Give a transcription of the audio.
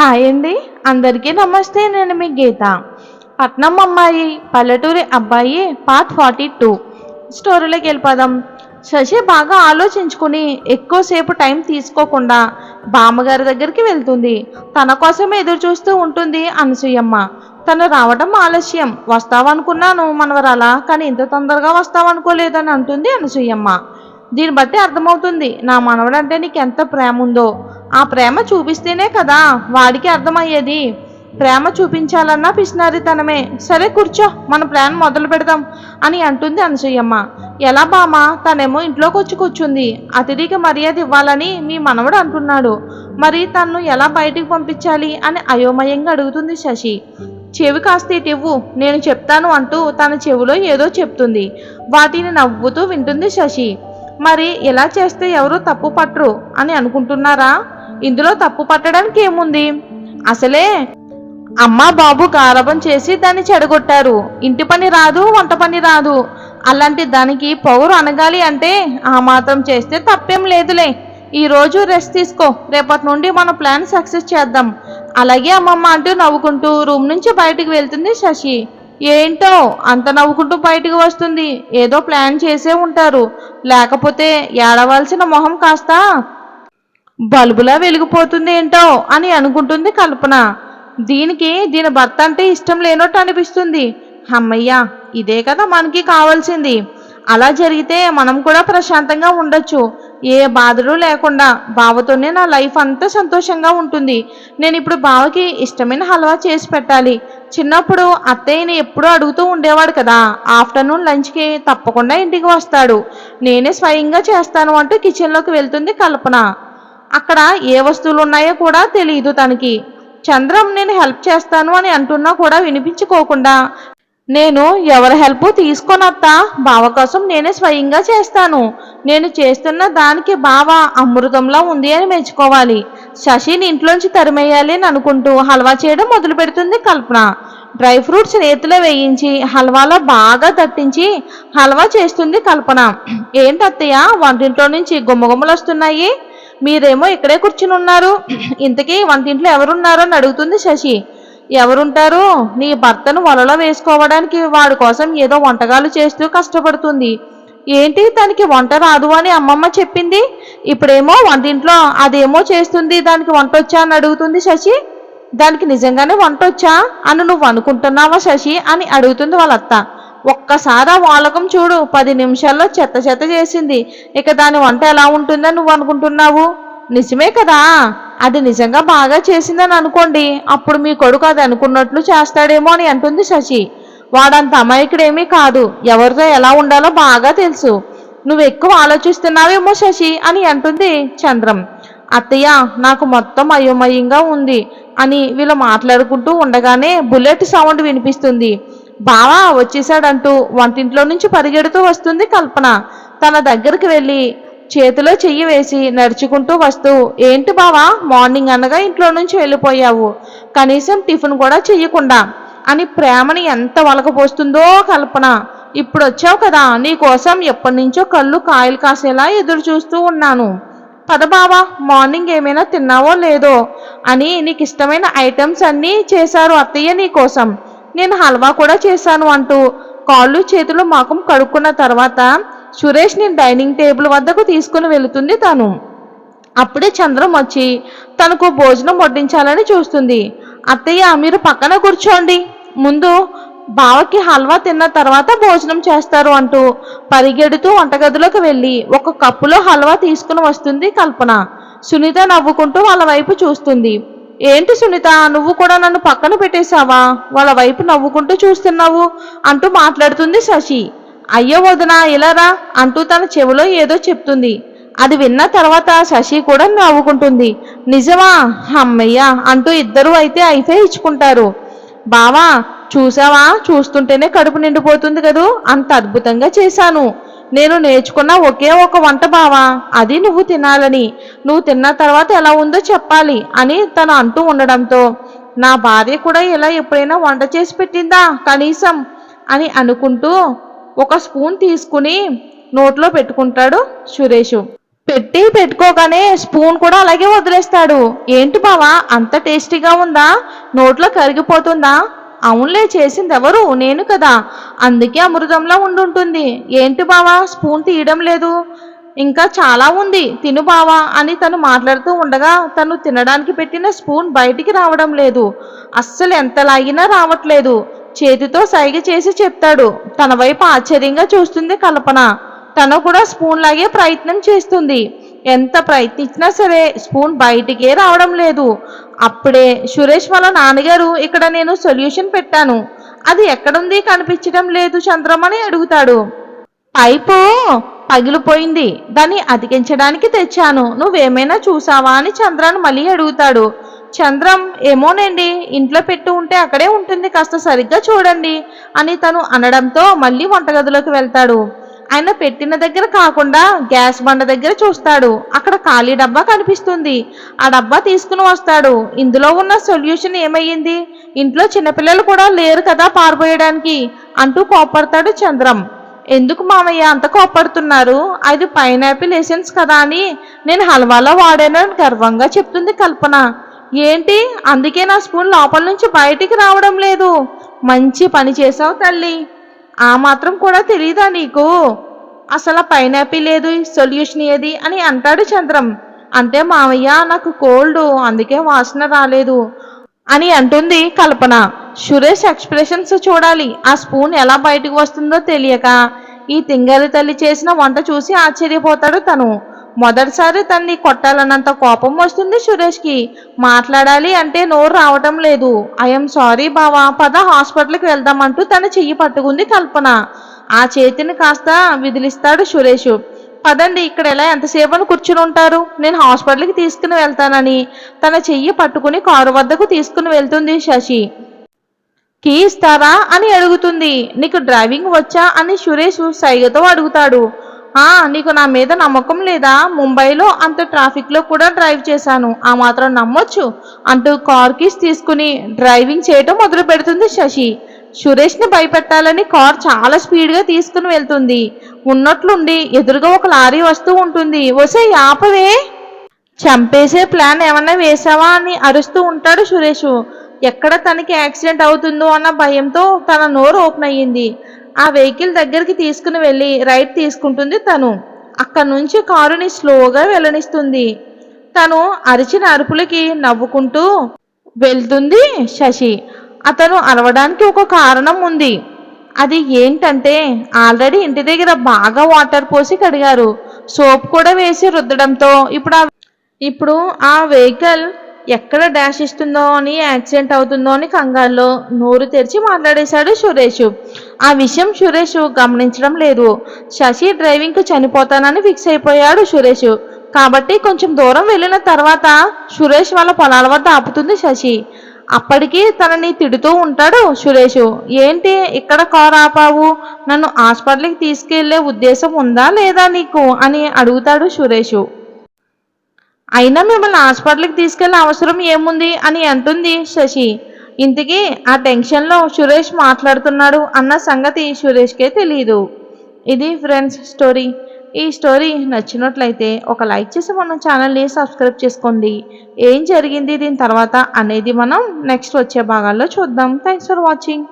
Hi అండి. అందరికీ నమస్తే. నేను మీ గీత. పట్నం అమ్మాయి పల్లెటూరి అబ్బాయి పార్ట్ 42 స్టోరీలోకి వెళ్ళిపోదాం. శశి బాగా ఆలోచించుకుని ఎక్కువసేపు టైం తీసుకోకుండా బామ్మగారి దగ్గరికి వెళ్తుంది. తన కోసమే ఎదురు చూస్తూ ఉంటుంది అనసూయమ్మ. తను రావడం ఆలస్యం. వస్తావనుకున్నాను మనవరాలా, కానీ ఇంత తొందరగా వస్తావనుకోలేదని అంటుంది అనసూయమ్మ. దీన్ని బట్టి అర్థమవుతుంది నా మనవడంటే నీకు ఎంత ప్రేమ ఉందో. ఆ ప్రేమ చూపిస్తేనే కదా వాడికి అర్థమయ్యేది. ప్రేమ చూపించాలన్నా పిసినారితనమే. సరే కూర్చో, మన ప్లాన్ మొదలు పెడదాం అని అంటుంది అనసూయమ్మ. ఎలా బామా, తనేమో ఇంట్లోకి వచ్చి కూర్చుంది. అతిథికి మర్యాద ఇవ్వాలని మీ మనవడు అంటున్నాడు. మరి తన్ను ఎలా బయటికి పంపించాలి అని అయోమయంగా అడుగుతుంది శశి. చెవి కాస్త ఇటివ్వు, నేను చెప్తాను అంటూ తన చెవిలో ఏదో చెప్తుంది. వాటిని నవ్వుతూ వింటుంది శశి. మరి ఇలా చేస్తే ఎవరు తప్పు పట్టరు అని అనుకుంటున్నారా? ఇందులో తప్పు పట్టడానికి ఏముంది? అసలే అమ్మ బాబు గారాబం చేసి దాన్ని చెడగొట్టారు. ఇంటి పని రాదు, వంట పని రాదు. అలాంటి దానికి పౌరు అనగాలి అంటే ఆ మాత్రం చేస్తే తప్పేం లేదులే. ఈరోజు రెస్ట్ తీసుకో, రేపటి నుండి మన ప్లాన్ సక్సెస్ చేద్దాం. అలాగే అమ్మమ్మ అంటూ నవ్వుకుంటూ రూమ్ నుంచి బయటికి వెళ్తుంది శశి. ఏంటో అంత నవ్వుకుంటూ బయటికి వస్తుంది. ఏదో ప్లాన్ చేసే ఉంటారు, లేకపోతే ఏడవలసిన మొహం కాస్త బల్బులా వెలిగిపోతుంది ఏంటో అని అనుకుంటుంది కల్పన. దీని భర్త అంటే ఇష్టం లేనట్టు అనిపిస్తుంది. అమ్మయ్యా, ఇదే కదా మనకి కావాల్సింది. అలా జరిగితే మనం కూడా ప్రశాంతంగా ఉండొచ్చు. ఏ బాధలు లేకుండా బావతోనే నా లైఫ్ అంతా సంతోషంగా ఉంటుంది. నేను ఇప్పుడు బావకి ఇష్టమైన హల్వా చేసి పెట్టాలి. చిన్నప్పుడు అత్తయ్యని ఎప్పుడూ అడుగుతూ ఉండేవాడు కదా, ఆఫ్టర్నూన్ లంచ్కి తప్పకుండా ఇంటికి వస్తాడు, నేనే స్వయంగా చేస్తాను అంటూ కిచెన్లోకి వెళ్తుంది కల్పన. అక్కడ ఏ వస్తువులు ఉన్నాయో కూడా తెలియదు తనకి. చంద్రం నేను హెల్ప్ చేస్తాను అని అంటున్నా కూడా వినిపించుకోకుండా, నేను ఎవరి హెల్ప్ తీసుకోనత్తా, బావ కోసం నేనే స్వయంగా చేస్తాను. నేను చేస్తున్న దానికి బావ అమృతంలా ఉంది అని మెచ్చుకోవాలి. శశిని ఇంట్లోంచి తరిమేయాలి అని అనుకుంటూ హల్వా చేయడం మొదలు పెడుతుంది కల్పన. డ్రై ఫ్రూట్స్ నేతిలో వేయించి హల్వాలో బాగా తట్టించి హల్వా చేస్తుంది కల్పన. ఏంటత్తయ్య, వంటింట్లో నుంచి గుమ్మగుమ్మలు వస్తున్నాయి, మీరేమో ఇక్కడే కూర్చుని ఉన్నారు, ఇంతకీ వంటింట్లో ఎవరున్నారో అని అడుగుతుంది శశి. ఎవరుంటారు, నీ భర్తను వలలో వేసుకోవడానికి వాడి కోసం ఏదో వంటకాలు చేస్తూ కష్టపడుతుంది. ఏంటి, తనకి వంట రాదు అని అమ్మమ్మ చెప్పింది, ఇప్పుడేమో వంటింట్లో అదేమో చేస్తుంది, దానికి వంట వచ్చా అని అడుగుతుంది శశి. దానికి నిజంగానే వంట వచ్చా అని నువ్వు అనుకుంటున్నావా శశి అని అడుగుతుంది వాళ్ళ అత్త. ఒక్కసారి ఆ వాలకం చూడు, 10 నిమిషాల్లో చెత్త చెత్త చేసింది. ఇక దాని వంట ఎలా ఉంటుందని నువ్వు అనుకుంటున్నావు? నిజమే కదా, అది నిజంగా బాగా చేసిందని అనుకోండి, అప్పుడు మీ కొడుకు అది అనుకున్నట్లు చేస్తాడేమో అని అంటుంది శశి. వాడంత అమాయకుడేమీ కాదు, ఎవరితో ఎలా ఉండాలో బాగా తెలుసు. నువ్వు ఎక్కువ ఆలోచిస్తున్నావేమో శశి అని అంటుంది చంద్రం. అత్తయ్య, నాకు మొత్తం అయోమయంగా ఉంది అని వీళ్ళు మాట్లాడుకుంటూ ఉండగానే బుల్లెట్ సౌండ్ వినిపిస్తుంది. బావా వచ్చేసాడంటూ వంటింట్లో నుంచి పరిగెడుతూ వస్తుంది కల్పన. తన దగ్గరికి వెళ్ళి చేతిలో చెయ్యి వేసి నడుచుకుంటూ వస్తూ, ఏంటి బావా, మార్నింగ్ అనగా ఇంట్లో నుంచి వెళ్ళిపోయావు, కనీసం టిఫిన్ కూడా చెయ్యకుండా అని ప్రేమని ఎంత వలకపోస్తుందో కల్పన. ఇప్పుడు వచ్చావు కదా, నీకోసం ఎప్పటి నుంచో కళ్ళు కాయలు కాసేలా ఎదురు చూస్తూ ఉన్నాను. పద బావా, మార్నింగ్ ఏమైనా తిన్నావో లేదో అని నీకు ఇష్టమైన ఐటమ్స్ అన్నీ చేశారు అత్తయ్య నీకోసం, నేను హల్వా కూడా చేశాను అంటూ కాళ్ళు చేతులు మాకం కడుక్కున్న తర్వాత సురేష్ ని డైనింగ్ టేబుల్ వద్దకు తీసుకుని వెళుతుంది తను. అప్పుడే చంద్రం వచ్చి తనకు భోజనం వడ్డించాలని చూస్తుంది. అత్తయ్య, మీరు పక్కన కూర్చోండి, ముందు బావకి హల్వా తిన్న తర్వాత భోజనం చేస్తారు అంటూ పరిగెడుతూ వంటగదిలోకి వెళ్ళి ఒక కప్పులో హల్వా తీసుకుని వస్తుంది కల్పన. సునీత నవ్వుకుంటూ వాళ్ళ వైపు చూస్తుంది. ఏంటి సునీత, నువ్వు కూడా నన్ను పక్కన పెట్టేశావా, వాళ్ళ వైపు నవ్వుకుంటూ చూస్తున్నావు అంటూ మాట్లాడుతుంది శశి. అయ్యో వదినా, ఇలారా అంటూ తన చెవిలో ఏదో చెప్తుంది. అది విన్న తర్వాత శశి కూడా నవ్వుకుంటుంది. నిజమా, అమ్మయ్య అంటూ ఇద్దరు అయితే ఇచ్చుకుంటారు. బావా చూసావా, చూస్తుంటేనే కడుపు నిండిపోతుంది కదూ, అంత అద్భుతంగా చేశాను. నేను నేర్చుకున్న ఒకే ఒక వంట బావా, అది నువ్వు తినాలని, నువ్వు తిన్న తర్వాత ఎలా ఉందో చెప్పాలి అని తను అంటూ ఉండడంతో, నా భార్య కూడా ఇలా ఎప్పుడైనా వంట చేసి పెట్టిందా కనీసం అని అనుకుంటూ ఒక స్పూన్ తీసుకుని నోట్లో పెట్టుకుంటాడు సురేషు. పెట్టుకోగానే స్పూన్ కూడా అలాగే వదిలేస్తాడు. ఏంటి బావా అంత టేస్టీగా ఉందా? నోట్లో కరిగిపోతుందా? అవునులే, చేసింది ఎవరు? నేను కదా, అందుకే అమృతంలా ఉండుంటుంది. ఏంటి బావా స్పూన్ తీయడం లేదు? ఇంకా చాలా ఉంది, తిను బావా అని తను మాట్లాడుతూ ఉండగా తను తినడానికి పెట్టిన స్పూన్ బయటికి రావడం లేదు. అస్సలు ఎంత లాగినా రావట్లేదు. చేతితో సైగ చేసి చెప్తాడు. తన వైపు ఆశ్చర్యంగా చూస్తుంది కల్పన. తను కూడా స్పూన్ లాగే ప్రయత్నం చేస్తుంది. ఎంత ప్రయత్నించినా సరే స్పూన్ బయటికే రావడం లేదు. అప్పుడే సురేష్ వాళ్ళ నాన్నగారు, ఇక్కడ నేను సొల్యూషన్ పెట్టాను, అది ఎక్కడుంది కనిపించడం లేదు చంద్రం అని అడుగుతాడు. పైపు పగిలిపోయింది, దాన్ని అతికించడానికి తెచ్చాను, నువ్వేమైనా చూసావా అని చంద్రాన్ని మళ్ళీ అడుగుతాడు. చంద్రం, ఏమోనండి, ఇంట్లో పెట్టి ఉంటే అక్కడే ఉంటుంది, కాస్త సరిగ్గా చూడండి అని తను అనడంతో మళ్ళీ వంటగదిలోకి వెళ్తాడు. ఆయన పెట్టిన దగ్గర కాకుండా గ్యాస్ బండ దగ్గర చూస్తాడు. అక్కడ ఖాళీ డబ్బా కనిపిస్తుంది. ఆ డబ్బా తీసుకుని వస్తాడు. ఇందులో ఉన్న సొల్యూషన్ ఏమయ్యింది? ఇంట్లో చిన్నపిల్లలు కూడా లేరు కదా పారిపోయడానికి అంటూ కోపడతాడు చంద్రం. ఎందుకు మామయ్య అంత కోపడుతున్నారు? అది పైనాపిల్ ఎసెన్స్ కదా అని నేను హల్వాలో వాడానని గర్వంగా చెప్తుంది కల్పన. ఏంటి, అందుకే నా స్పూన్ లోపల నుంచి బయటికి రావడం లేదు? మంచి పని చేసావు తల్లి, ఆ మాత్రం కూడా తెలీదా నీకు? అసలు పైనాపిల్ ఏది, సొల్యూషన్ ఏది అని అంటాడు చంద్రం. అంటే మామయ్య నాకు కోల్డ్, అందుకే వాసన రాలేదు అని అంటుంది కల్పన. సురేష్ ఎక్స్ప్రెషన్స్ చూడాలి. ఆ స్పూన్ ఎలా బయటకు వస్తుందో తెలియక ఈ తింగరి తల్లి చేసిన వంట చూసి ఆశ్చర్యపోతాడు తను. మొదటిసారి తన్ని కొట్టాలన్నంత కోపం వస్తుంది సురేష్కి. మాట్లాడాలి అంటే నోరు రావటం లేదు. ఐఎమ్ సారీ బావా, పద హాస్పిటల్కి వెళ్దామంటూ తన చెయ్యి పట్టుకుంది కల్పన. ఆ చేతిని కాస్త విదిలిస్తాడు సురేష్. పదండి, ఇక్కడ ఎలా ఎంతసేపు కూర్చుని ఉంటారు, నేను హాస్పిటల్కి తీసుకుని వెళ్తానని తన చెయ్యి పట్టుకుని కారు వద్దకు తీసుకుని వెళ్తుంది శశి. కీ ఇస్తారా అని అడుగుతుంది. నీకు డ్రైవింగ్ వచ్చా అని సురేష్ సైగతో అడుగుతాడు. నీకు నా మీద నమ్మకం లేదా? ముంబైలో అంత ట్రాఫిక్లో కూడా డ్రైవ్ చేశాను, ఆ మాత్రం నమ్మొచ్చు అంటూ కార్ కీస్ తీసుకుని డ్రైవింగ్ చేయటం మొదలు పెడుతుంది శశి. సురేష్ని భయపెట్టాలని కార్ చాలా స్పీడ్గా తీసుకుని వెళ్తుంది. ఉన్నట్లుండి ఎదురుగా ఒక లారీ వస్తూ ఉంటుంది. వసే ఆపవే, చంపేసే ప్లాన్ ఏమన్నా వేసావా అని అరుస్తూ ఉంటాడు సురేష్. ఎక్కడ తనకి యాక్సిడెంట్ అవుతుందో అన్న భయంతో తన నోరు ఓపెన్ అయ్యింది. ఆ వెహికల్ దగ్గరికి తీసుకుని వెళ్ళి రైట్ తీసుకుంటుంది తను. అక్కడి నుంచి కారుని స్లోగా వెళ్ళనిస్తుంది. తను అరిచిన అరుపులకి నవ్వుకుంటూ వెళ్తుంది శశి. అతను అరవడానికి ఒక కారణం ఉంది. అది ఏంటంటే ఆల్రెడీ ఇంటి దగ్గర బాగా వాటర్ పోసి కడిగారు, సోప్ కూడా వేసి రుద్దడంతో ఇప్పుడు ఆ వెహికల్ ఎక్కడ డాష్ ఇస్తుందో అని, యాక్సిడెంట్ అవుతుందో అని కంగారులో నోరు తెరిచి మాట్లాడేశాడు సురేష్. ఆ విషయం సురేష్ గమనించడం లేదు. శశి డ్రైవింగ్కి చనిపోతానని ఫిక్స్ అయిపోయాడు సురేష్. కాబట్టి కొంచెం దూరం వెళ్ళిన తర్వాత సురేష్ వాళ్ళ పొలాల వద్ద ఆపుతుంది శశి. అప్పటికి తనని తిడుతూ ఉంటాడు సురేష్. ఏంటి ఇక్కడ కారు ఆపావు, నన్ను హాస్పిటల్కి తీసుకెళ్లే ఉద్దేశం ఉందా లేదా నీకు అని అడుగుతాడు సురేష్. అయినా మిమ్మల్ని హాస్పిటల్కి తీసుకెళ్లే అవసరం ఏముంది అని అంటుంది శశి. ఇంతకీ ఆ టెన్షన్లో సురేష్ మాట్లాడుతున్నాడు అన్న సంగతి సురేష్కే తెలియదు. ఇది ఫ్రెండ్స్ స్టోరీ. ఈ స్టోరీ నచ్చినట్లయితే ఒక లైక్ చేసి మన ఛానల్ని సబ్స్క్రైబ్ చేసుకోండి. ఏం జరిగింది దీని తర్వాత అనేది మనం నెక్స్ట్ వచ్చే భాగాల్లో చూద్దాం. Thanks for watching.